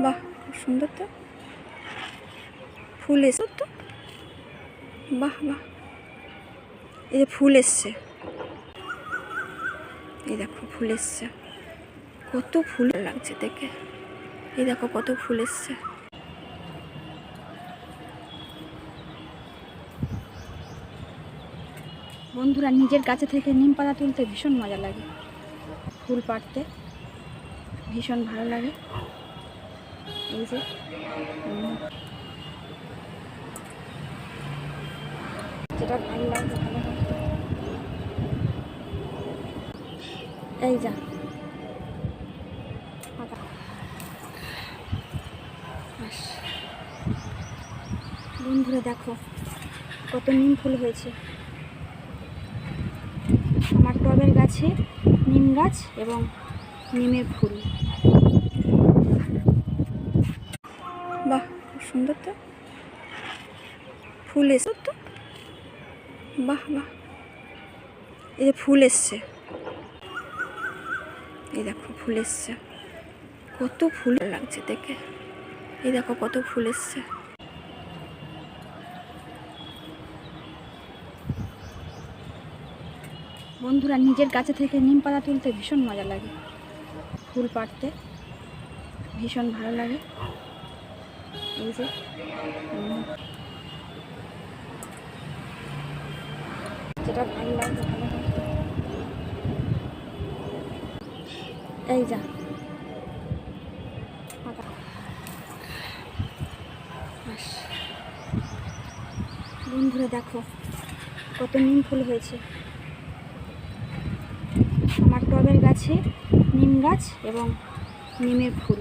বাহ, খুব সুন্দর তো ফুল এসে তো। বাহ বাহ, এই যে ফুল এসছে, এই দেখো ফুল এসছে, কত ফুল লাগছে দেখে। এই দেখো কত ফুল এসছে। বন্ধুরা, নিজের কাছে থেকে নিম পাতা তুলতে ভীষণ মজা লাগে, ফুল পাড়তে ভীষণ ভালো লাগে। এই যে যেটা ভালো লাগে ভালো হয়। এই যা বন্ধুরা, দেখো কত নিম ফুল হয়েছে আমার টবের গাছে। নিম গাছ এবং নিমের ফুল। বাহ, খুব সুন্দর তো ফুল এসে তো। বাহ বাহ, এই যে ফুল এসছে, এই দেখো ফুল এসছে, কত ফুল লাগছে দেখে। এই দেখো কত ফুল এসছে। বন্ধুরা, নিজের কাছে থেকে নিম পাতা তুলতে ভীষণ মজা লাগে, ফুল পাড়তে ভীষণ ভালো লাগে। এই যে যেটা ভালো লাগে ভালো হয়। এই যা বন্ধুরা, দেখো কত নিম ফুল হয়েছে আমার টবের গাছে। নিম গাছ এবং নিমের ফুল।